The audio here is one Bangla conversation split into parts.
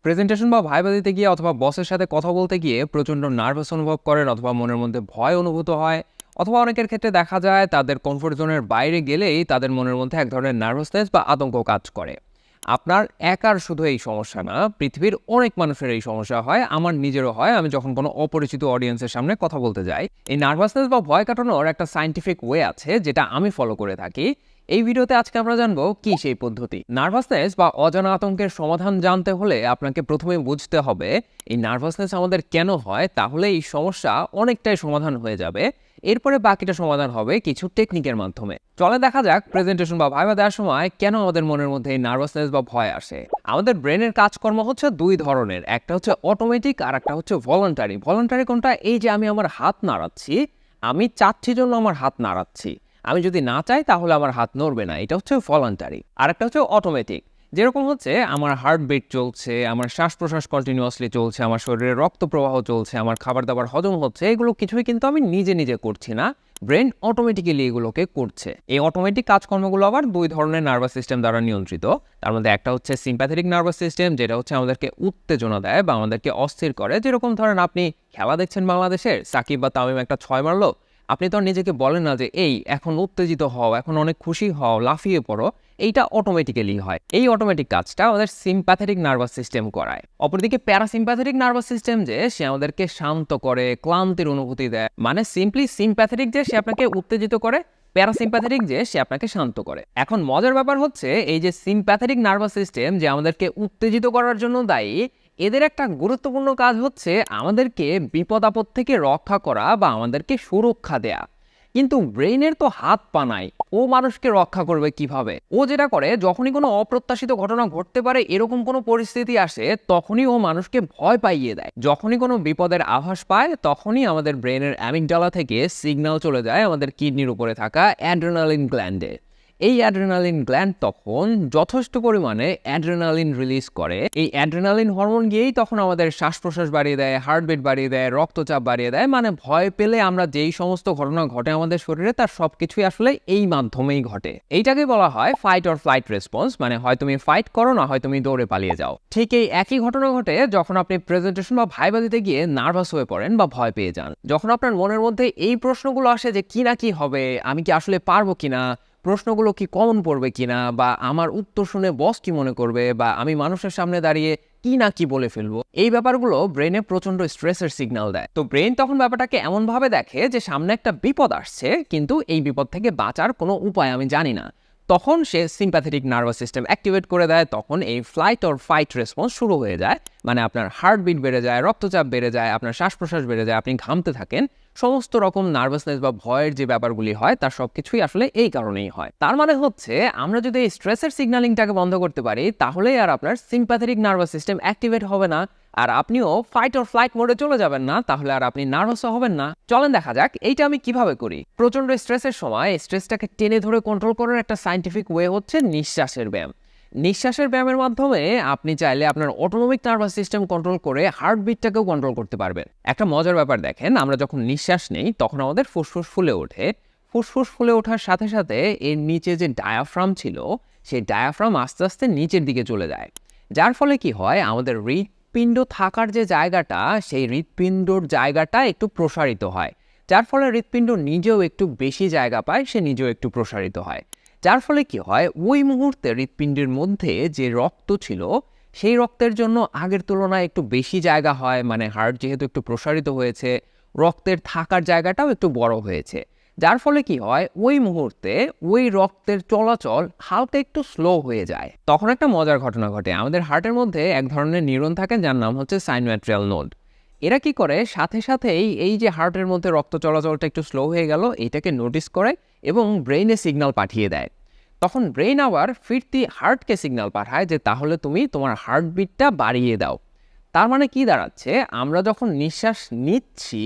প্রেজেন্টেশন বা ভাইবা দিতে গিয়ে অথবা বসের সাথে কথা বলতে গিয়ে প্রচণ্ড নার্ভাস অনুভব করেন অথবা মনের মধ্যে ভয় অনুভূত হয় অথবা অনেকের ক্ষেত্রে দেখা যায় তাদের কমফোর্ট জোনের বাইরে গেলেই তাদের মনের মধ্যে এক ধরনের নার্ভাসনেস বা আতঙ্ক কাজ করে। আপনার একার শুধু এই সমস্যা না, পৃথিবীর অনেক মানুষের এই সমস্যা হয়, আমার নিজেরও হয়। আমি যখন কোনো অপরিচিত অডিয়েন্সের সামনে কথা বলতে যাই, এই নার্ভাসনেস বা ভয় কাটানোর একটা সায়েন্টিফিক ওয়ে আছে যেটা আমি ফলো করে থাকি। এই ভিডিওতে আজকে আমরা জানবো কি সেই পদ্ধতি। নার্ভাসনেস বা অজানা আতঙ্কের সমাধান জানতে হলে আপনাকে প্রথমে বুঝতে হবে এই নার্ভাসনেস আমাদের কেন হয়, তাহলে এই সমস্যা অনেকটাই সমাধান হয়ে যাবে। এরপরে বাকিটা সমাধান হবে কিছু টেকনিকের মাধ্যমে। চলে দেখা যাক প্রেজেন্টেশন বা ভাইবা দেওয়ার সময় কেন আমাদের মনের মধ্যে এই নার্ভাসনেস বা ভয় আসে। আমাদের ব্রেনের কাজকর্ম হচ্ছে দুই ধরনের, একটা হচ্ছে অটোমেটিক আর একটা হচ্ছে ভলান্টারি। ভলান্টারি কোনটা? এই যে আমি আমার হাত নাড়াচ্ছি, আমি চাচ্ছি জন্য আমার হাত নাড়াচ্ছি, আমি যদি না চাই তাহলে আমার হাত নড়বে না, এটা হচ্ছে ভলান্টারি। আর একটা হচ্ছে অটোমেটিক, যেরকম হচ্ছে আমার হার্টবিট চলছে, আমার শ্বাস প্রশ্বাস কন্টিনিউয়াসলি চলছে, আমার শরীরে রক্ত প্রবাহ চলছে, আমার খাবার দাবার হজম হচ্ছে, এগুলো কিছুই কিন্তু আমি নিজে নিজে করছি না, ব্রেন অটোমেটিক্যালি এগুলোকে করছে। এই অটোমেটিক কাজকর্মগুলো আবার দুই ধরনের নার্ভাস সিস্টেম দ্বারা নিয়ন্ত্রিত। তার মধ্যে একটা হচ্ছে সিম্প্যাথেটিক নার্ভাস সিস্টেম, যেটা হচ্ছে আমাদেরকে উত্তেজনা দেয় বা আমাদেরকে অস্থির করে। যেরকম ধরেন আপনি খেলা দেখছেন বাংলাদেশের, সাকিব বা তামিম একটা 6 মারলো, আপনি তো আর নিজেকে বলেন না যে এই এখন উত্তেজিত হও, এখন অনেক খুশি হও, লাফিয়ে পড়ো। এইটা অটোমেটিক্যালি হয়। এই অটোমেটিক কাজটা আমাদের সিম্প্যাথেটিক নার্ভাস সিস্টেম করায়। অপরদিকে প্যারাসিম্প্যাথেটিক নার্ভাস সিস্টেম যে সে আমাদেরকে শান্ত করে, ক্লান্তির অনুভূতি দেয়। মানে সিম্পলি সিম্প্যাথেটিক যে সে আপনাকে উত্তেজিত করে, প্যারাসিম্প্যাথেটিক যে সে আপনাকে শান্ত করে। এখন মজার ব্যাপার হচ্ছে এই যে সিম্প্যাথেটিক নার্ভাস সিস্টেম যে আমাদেরকে উত্তেজিত করার জন্য দায়ী, এদের একটা গুরুত্বপূর্ণ কাজ হচ্ছে আমাদেরকে বিপদ আপদ থেকে রক্ষা করা বা আমাদেরকে সুরক্ষা দেয়া। কিন্তু ব্রেইনের তো হাত পা নাই, ও মানুষকে রক্ষা করবে কিভাবে? ও যেটা করে, যখনই কোনো অপ্রত্যাশিত ঘটনা ঘটতে পারে এরকম কোনো পরিস্থিতি আসে, তখনই ও মানুষকে ভয় পাইয়ে দেয়। যখনই কোনো বিপদের আভাস পায় তখনই আমাদের ব্রেনের অ্যামিগডালা থেকে সিগন্যাল চলে যায় আমাদের কিডনির উপরে থাকা অ্যাড্রেনালিন গ্ল্যান্ডে। এই অ্যাড্রেনালিন গ্ল্যান্ড তখন যথেষ্ট পরিমাণে অ্যাড্রেনালিন রিলিজ করে। এই অ্যাড্রেনালিন হরমোন গিয়েই তখন আমাদের শ্বাস প্রশ্বাস বাড়িয়ে দেয়, হার্টবিট বাড়িয়ে দেয়, রক্তচাপ বাড়িয়ে দেয়। মানে ভয় পেলে আমরা যেই সমস্ত ঘটনা ঘটে আমাদের শরীরে, তার সবকিছুই আসলে এই মাধ্যমেই ঘটে। এইটাকে বলা হয় ফাইট অর ফ্লাইট রেসপন্স। মানে হয় তুমি ফাইট করো, না হয় তুমি দৌড়ে পালিয়ে যাও। ঠিক এই একই ঘটনা ঘটে যখন আপনি প্রেজেন্টেশন বা ভাইবা দিতে গিয়ে নার্ভাস হয়ে পড়েন বা ভয় পেয়ে যান। যখন আপনার মনের মধ্যে এই প্রশ্নগুলো আসে যে কি না কি হবে, আমি কি আসলে পারবো কিনা, প্রশ্নগুলো কি কমন পড়বে কিনা, বা আমার উত্তর শুনে বস কি মনে করবে, বা আমি মানুষের সামনে দাঁড়িয়ে কি না কি বলে ফেলবো, এই ব্যাপারগুলো ব্রেনে প্রচন্ড স্ট্রেসের সিগন্যাল দেয়। তো ব্রেন তখন ব্যাপারটাকে এমন ভাবে দেখে যে সামনে একটা বিপদ আসছে, কিন্তু এই বিপদ থেকে বাঁচার কোনো উপায় আমি জানি না। তখন সে সিম্প্যাথেটিক নার্ভাস সিস্টেম অ্যাক্টিভেট করে দেয়। তখন এই ফ্লাইট অর ফাইট রেসপন্স শুরু হয়ে যায়। মানে আপনার হার্টবিট বেড়ে যায়, রক্তচাপ বেড়ে যায়, আপনার শ্বাস প্রশ্বাস বেড়ে যায়, আপনি ঘামতে থাকেন। সমস্ত রকম নার্ভাসনেস বা ভয়ের যে ব্যাপারগুলি হয় তার সবকিছুই আসলে এই কারণেই হয়। তার মানে হচ্ছে আমরা যদি এই স্ট্রেসের সিগন্যালিংটাকে বন্ধ করতে পারি, তাহলে আর আপনার সিম্প্যাথেটিক নার্ভাস সিস্টেম অ্যাক্টিভেট হবে না, আর আপনিও ফাইট অর ফ্লাইট মোডে চলে যাবেন না, তাহলে আর আপনি নার্ভাসও হবেন না। চলেন দেখা যাক এইটা আমি কিভাবে করি। প্রচন্ড স্ট্রেসের সময় স্ট্রেসটাকে টেনে ধরে কন্ট্রোল করার একটা সায়েন্টিফিক ওয়ে হচ্ছে নিঃশ্বাসের ব্যায়াম। নিঃশ্বাসের ব্যায়ামের মাধ্যমে আপনি চাইলে আপনার অটোনমিক নার্ভাস সিস্টেম কন্ট্রোল করে হার্টবিটটাকেও কন্ট্রোল করতে পারবেন। একটা মজার ব্যাপার দেখেন, আমরা যখন নিঃশ্বাস নেই তখন আমাদের ফুসফুস ফুলে ওঠে। ফুসফুস ফুলে ওঠার সাথে সাথে এর নিচে যে ডায়াফ্রাম ছিল, সেই ডায়াফ্রাম আস্তে আস্তে নিচের দিকে চলে যায়। যার ফলে কি হয়, আমাদের হৃৎপিণ্ড থাকার যে জায়গাটা, সেই হৃৎপিণ্ডর জায়গাটা একটু প্রসারিত হয়। যার ফলে হৃৎপিণ্ড নিজেও একটু বেশি জায়গা পায়, সে নিজেও একটু প্রসারিত হয়। যার ফলে কি হয়, ওই মুহূর্তে হৃৎপিণ্ডের মধ্যে যে রক্ত ছিল, সেই রক্তের জন্য আগের তুলনায় একটু বেশি জায়গা হয়। মানে হার্ট যেহেতু একটু প্রসারিত হয়েছে, রক্তের থাকার জায়গাটাও একটু বড় হয়েছে। যার ফলে কি হয়, ওই মুহূর্তে ওই রক্তের চলাচল হালকা একটু স্লো হয়ে যায়। তখন একটা মজার ঘটনা ঘটে। আমাদের হার্টের মধ্যে এক ধরনের নিউরন থাকে যার নাম হচ্ছে সাইনোয়াট্রিয়াল নোড। এরা কি করে, সাথে সাথেই এই যে হার্টের মধ্যে রক্ত চলাচলটা একটু স্লো হয়ে গেল, এটাকে নোটিস করে এবং ব্রেইনে সিগন্যাল পাঠিয়ে দেয়। তখন ব্রেইন আবার ফিরতি হার্টকে সিগন্যাল পাঠায় যে তাহলে তুমি তোমার হার্টবিটটা বাড়িয়ে দাও। তার মানে কি দাঁড়াচ্ছে, আমরা যখন নিঃশ্বাস নিচ্ছি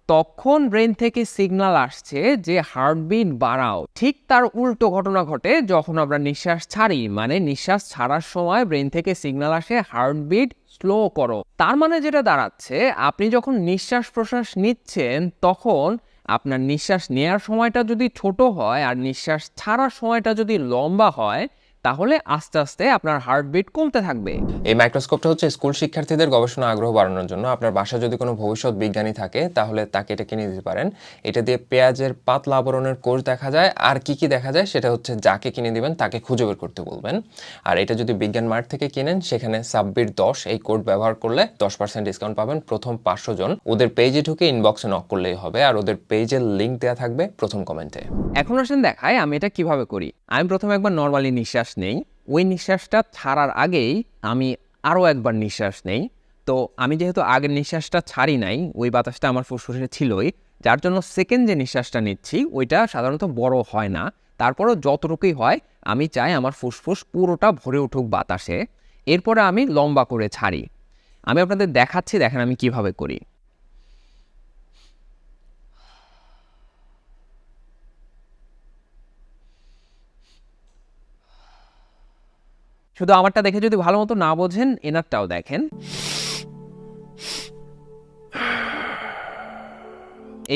তখন ব্রেন থেকে সিগন্যাল আসছে যে হার্টবিট বাড়াও। ঠিক তার উল্টো ঘটনা ঘটে যখন আমরা নিঃশ্বাস ছাড়ি। মানে নিঃশ্বাস ছাড়ার সময় ব্রেন থেকে সিগন্যাল আসে হার্টবিট স্লো করো। তার মানে যেটা দাঁড়াচ্ছে, আপনি যখন নিঃশ্বাস প্রশ্বাস নিচ্ছেন তখন আপনার নিঃশ্বাস নেওয়ার সময়টা যদি ছোট হয় আর নিঃশ্বাস ছাড়ার সময়টা যদি লম্বা হয়, তাহলে আস্তে আস্তে আপনার হার্টবিট কমতে থাকবে। এই মাইক্রোস্কোপটা হচ্ছে স্কুল শিক্ষার্থীদের গবেষণা আগ্রহ বাড়ানোর জন্য। আপনার বাসায় যদি কোনো ভবিষ্যৎ বিজ্ঞানী থাকে তাহলে তাকে এটা কিনে দিতে পারেন। এটা দিয়ে পেঁয়াজের পাতলা আবরণের কোষ দেখা যায়, আর কি কি দেখা যায় সেটা হচ্ছে যাকে কিনে দিবেন তাকে খুঁজে বের করতে বলবেন। আর এটা যদি বিজ্ঞান মার্ট থেকে কিনেন, সেখানে সাব্বির10 এই কোড ব্যবহার করলে 10% ডিসকাউন্ট পাবেন প্রথম 500 জন। ওদের পেজে ঢুকে ইনবক্সে নক করলেই হবে, আর ওদের পেজের লিঙ্ক দেওয়া থাকবে প্রথম কমেন্টে। এখন আসেন দেখাই আমি এটা কিভাবে করি। আমি প্রথমে একবার নর্মালি নিঃশ্বাস নেই, ওই নিঃশ্বাসটা ছাড়ার আগেই আমি আরও একবার নিঃশ্বাস নেই। তো আমি যেহেতু আগের নিঃশ্বাসটা ছাড়ি নাই, ওই বাতাসটা আমার ফুসফুসে ছিলই, যার জন্য সেকেন্ড যে নিঃশ্বাসটা নিচ্ছি ওইটা সাধারণত বড় হয় না। তারপরও যতটুকুই হয় আমি চাই আমার ফুসফুস পুরোটা ভরে উঠুক বাতাসে। এরপরে আমি লম্বা করে ছাড়ি। আমি আপনাদের দেখাচ্ছি, দেখেন আমি কিভাবে করি। শুধু আমারটা দেখে যদি ভালো মতো না বোঝেন, এনারটাও দেখেন।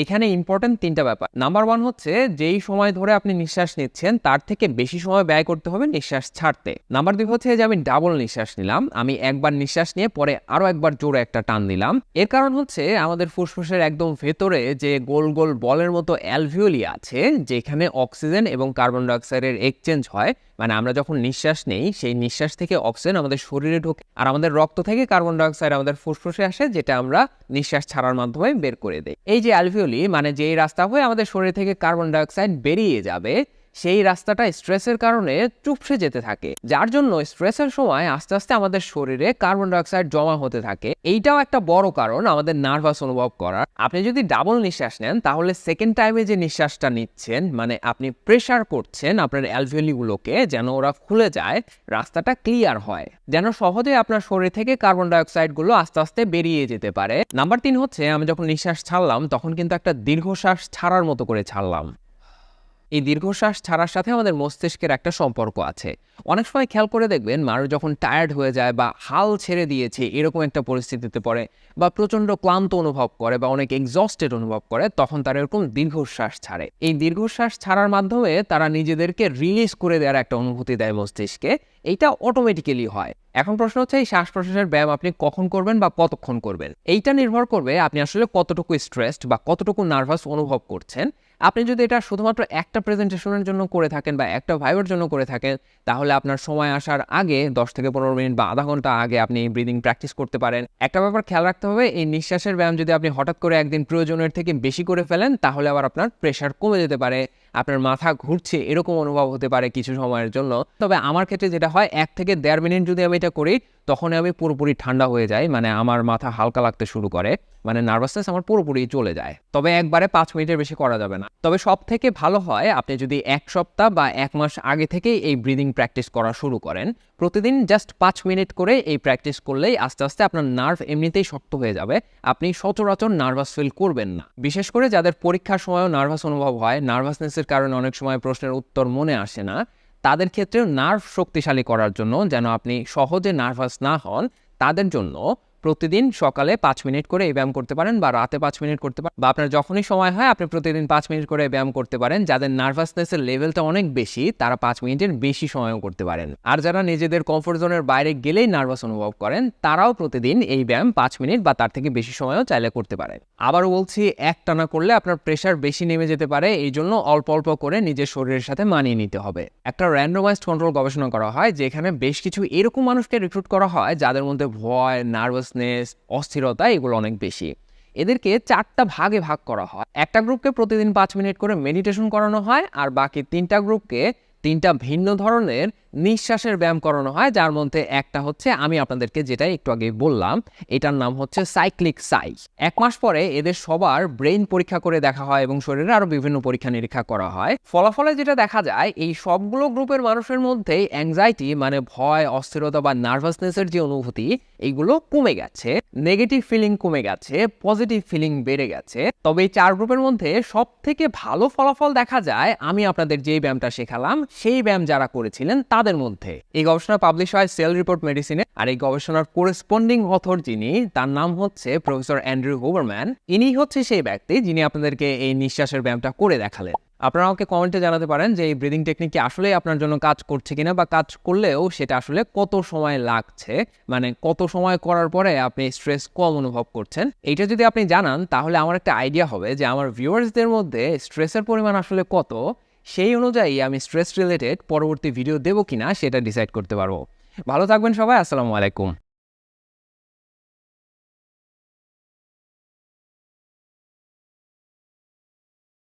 এখানে ইম্পর্টেন্ট 3টা ব্যাপার। নাম্বার 1 হচ্ছে যেই সময় ধরে আপনি নিঃশ্বাস নিচ্ছেন তার থেকে বেশি সময় ব্যয় করতে হবে নিঃশ্বাস ছাড়তে। নাম্বার 2 হচ্ছে যে আমি ডাবল নিঃশ্বাস নিলাম, আমি একবার নিঃশ্বাস নিয়ে পরে আরো একবার জোরে একটা টান দিলাম। এর কারণ হচ্ছে আমাদের ফুসফুসের একদম ভেতরে যে গোল গোল বলের মতো অ্যালভিওলি আছে, যেখানে অক্সিজেন এবং কার্বন ডাইঅক্সাইডের এক্সচেঞ্জ হয়। মানে আমরা যখন নিঃশ্বাস নেই, সেই নিঃশ্বাস থেকে অক্সিজেন আমাদের শরীরে ঢোকে, আর আমাদের রক্ত থেকে কার্বন ডাইঅক্সাইড আমাদের ফুসফুসে আসে, যেটা আমরা নিঃশ্বাস ছাড়ার মাধ্যমে বের করে দেই। এই যে অ্যালভিওলি, মানে যেই রাস্তা হয়ে আমাদের শরীর থেকে কার্বন ডাইঅক্সাইড বেরিয়ে যাবে, সেই রাস্তাটা স্ট্রেসের কারণে চুপসে যেতে থাকে, যার জন্য স্ট্রেসের সময় আস্তে আস্তে আমাদের শরীরে কার্বন ডাইঅক্সাইড জমা হতে থাকে। এইটাও একটা বড় কারণ আমাদের নার্ভাস অনুভব করার। আপনি যদি ডাবল নিঃশ্বাস নেন, তাহলে সেকেন্ড টাইমে যে নিঃশ্বাসটা নিচ্ছেন, মানে আপনি প্রেসার করছেন আপনার অ্যালভিওলিগুলোকে যেন ওরা খুলে যায়, রাস্তাটা ক্লিয়ার হয়, যেন সহজে আপনার শরীর থেকে কার্বন ডাইঅক্সাইড গুলো আস্তে আস্তে বেরিয়ে যেতে পারে। নাম্বার 3 হচ্ছে আমি যখন নিঃশ্বাস ছাড়লাম তখন কিন্তু একটা দীর্ঘশ্বাস ছাড়ার মতো করে ছাড়লাম। এই দীর্ঘশ্বাস ছাড়ার সাথে আমাদের মস্তিষ্কের একটা সম্পর্ক আছে। অনেক সময় খেয়াল করে দেখবেন মানুষ যখন টায়ার্ড হয়ে যায় বা হাল ছেড়ে দিয়েছে এরকম একটা পরিস্থিতিতে পড়ে, বা প্রচণ্ড ক্লান্ত অনুভব করে বা অনেক এক্সস্টেড অনুভব করে, তখন তারা এরকম দীর্ঘশ্বাস ছাড়ে। এই দীর্ঘশ্বাস ছাড়ার মাধ্যমে তারা নিজেদেরকে রিলিজ করে দেওয়ার একটা অনুভূতি দেয় মস্তিষ্কে। এইটা অটোমেটিক্যালি হয়। এখন প্রশ্ন হচ্ছে এই শ্বাস প্রশ্বাসের ব্যায়াম আপনি কখন করবেন বা কতক্ষণ করবেন। এইটা নির্ভর করবে আপনি আসলে কতটুকু স্ট্রেসড বা কতটুকু নার্ভাস অনুভব করছেন। আপনি যদি এটা শুধুমাত্র একটা প্রেজেন্টেশনের জন্য করে থাকেন বা একটা ভাইবার জন্য করে থাকেন, তাহলে আপনার সময় আসার আগে 10 থেকে 15 মিনিট বা আধা ঘন্টা আগে আপনি ব্রিদিং প্র্যাকটিস করতে পারেন। একটা ব্যাপার খেয়াল রাখতে হবে, এই নিঃশ্বাসের ব্যায়াম যদি আপনি হঠাৎ করে একদিন প্রয়োজনের থেকে বেশি করে ফেলেন, তাহলে আবার আপনার প্রেশার কমে যেতে পারে, আপনার মাথা ঘুরছে এরকম অনুভব হতে পারে কিছু সময়ের জন্য। তবে আমার ক্ষেত্রে যেটা হয়, 1 থেকে 1.5 মিনিট যদি আমি এটা করি, তখন আমি পুরোপুরি ঠান্ডা হয়ে যাই, মানে আমার মাথা হালকা লাগতে শুরু করে, মানে নার্ভাসনেস আমার পুরোপুরি চলে যায়। তবে একবারে 5 মিনিটের বেশি করা যাবে না। তবে সব থেকে ভালো হয় আপনি যদি 1 সপ্তাহ বা 1 মাস আগে থেকেই এই ব্রিদিং প্র্যাকটিস করা শুরু করেন। প্রতিদিন জাস্ট 5 মিনিট করে এই প্র্যাকটিস করলেই আস্তে আস্তে আপনার নার্ভ এমনিতেই শক্ত হয়ে যাবে, আপনি সচরাচর নার্ভাস ফিল করবেন না। বিশেষ করে যাদের পরীক্ষার সময়ও নার্ভাস অনুভব হয়, নার্ভাসনেসের কারণে অনেক সময় প্রশ্নের উত্তর মনে আসে না, তাদের ক্ষেত্রেও নার্ভ শক্তিশালী করার জন্য, যেন আপনি সহজে নার্ভাস না হন, তাদের জন্য প্রতিদিন সকালে 5 মিনিট করে এই ব্যায়াম করতে পারেন, বা রাতে 5 মিনিট করতে পারেন, বা আপনার যখনই সময় হয় আপনি প্রতিদিন 5 মিনিট করে ব্যায়াম করতে পারেন। যাদের নার্ভাসনেসের লেভেলটা অনেক বেশি, তারা 5 মিনিটের বেশি সময়ও করতে পারেন। আর যারা নিজেদের কমফোর্ট জোনের বাইরে গেলেই নার্ভাস অনুভব করেন, তারাও প্রতিদিন এই ব্যায়াম 5 মিনিট বা তার থেকে বেশি সময়ও চাইলে করতে পারেন। আবারও বলছি, একটানা করলে আপনার প্রেশার বেশি নেমে যেতে পারে, এই জন্য অল্প অল্প করে নিজের শরীরের সাথে মানিয়ে নিতে হবে। একটা র্যান্ডমাইজড কন্ট্রোল গবেষণা করা হয়, যেখানে বেশ কিছু এরকম মানুষকে রিক্রুট করা হয় যাদের মধ্যে ভয়, নার্ভাসনেস, অস্থিরতা এগুলো অনেক বেশি। এদেরকে 4টা ভাগে ভাগ করা হয়। একটা গ্রুপকে প্রতিদিন 5 মিনিট করে মেডিটেশন করানো হয়, আর বাকি 3টা গ্রুপকে 3টা ভিন্ন ধরনের নিঃশ্বাসের ব্যায়াম করানো হয়, যার মধ্যে একটা হচ্ছে আমি আপনাদেরকে যেটা একটু আগে বললাম, এটার নাম হচ্ছে সাইক্লিক সাই। 1 মাস পরে এদের সবার ব্রেইন পরীক্ষা করে দেখা হয় এবং শরীরে আরো বিভিন্ন পরীক্ষা নিরীক্ষা করা হয়। ফলাফলে যেটা দেখা যায়, এই সবগুলো গ্রুপের মানুষের মধ্যে অ্যাংজাইটি মানে ভয়, অস্থিরতা বা নার্ভাসনেসের যে অনুভূতি, এইগুলো কমে গেছে, নেগেটিভ ফিলিং কমে গেছে, পজিটিভ ফিলিং বেড়ে গেছে। তবে এই 4 গ্রুপের মধ্যে সব থেকে ভালো ফলাফল দেখা যায় আমি আপনাদের যে ব্যায়ামটা শেখালাম সেই ব্যায়াম যারা করেছিলেন তাদের মধ্যে। এই গবেষণা পাবলিশ হয় সেল রিপোর্ট মেডিসিনে, আর এই গবেষণার কোরেসপন্ডিং অথর যিনি, তার নাম হচ্ছে প্রফেসর অ্যান্ড্রু হুবারম্যান। ইনি হচ্ছে সেই ব্যক্তি যিনি আপনাদেরকে এই নিঃশ্বাসের ব্যায়ামটা করে দেখালেন। আপনারা আমাকে কমেন্টে জানাতে পারেন যে এই ব্রিদিং টেকনিকটি আসলেই আপনার জন্য কাজ করছে কিনা, বা কাজ করলেও সেটা আসলে কত সময় লাগছে, মানে কত সময় করার পরে আপনি স্ট্রেস কম অনুভব করছেন। এইটা যদি আপনি জানান তাহলে আমার একটা আইডিয়া হবে যে আমার ভিউয়ার্সদের মধ্যে স্ট্রেসের পরিমাণ আসলে কত, সেই অনুযায়ী আমি স্ট্রেস রিলেটেড পরবর্তী ভিডিও দেবো কিনা সেটা ডিসাইড করতে পারবো। ভালো থাকবেন সবাই, আসসালামু আলাইকুম।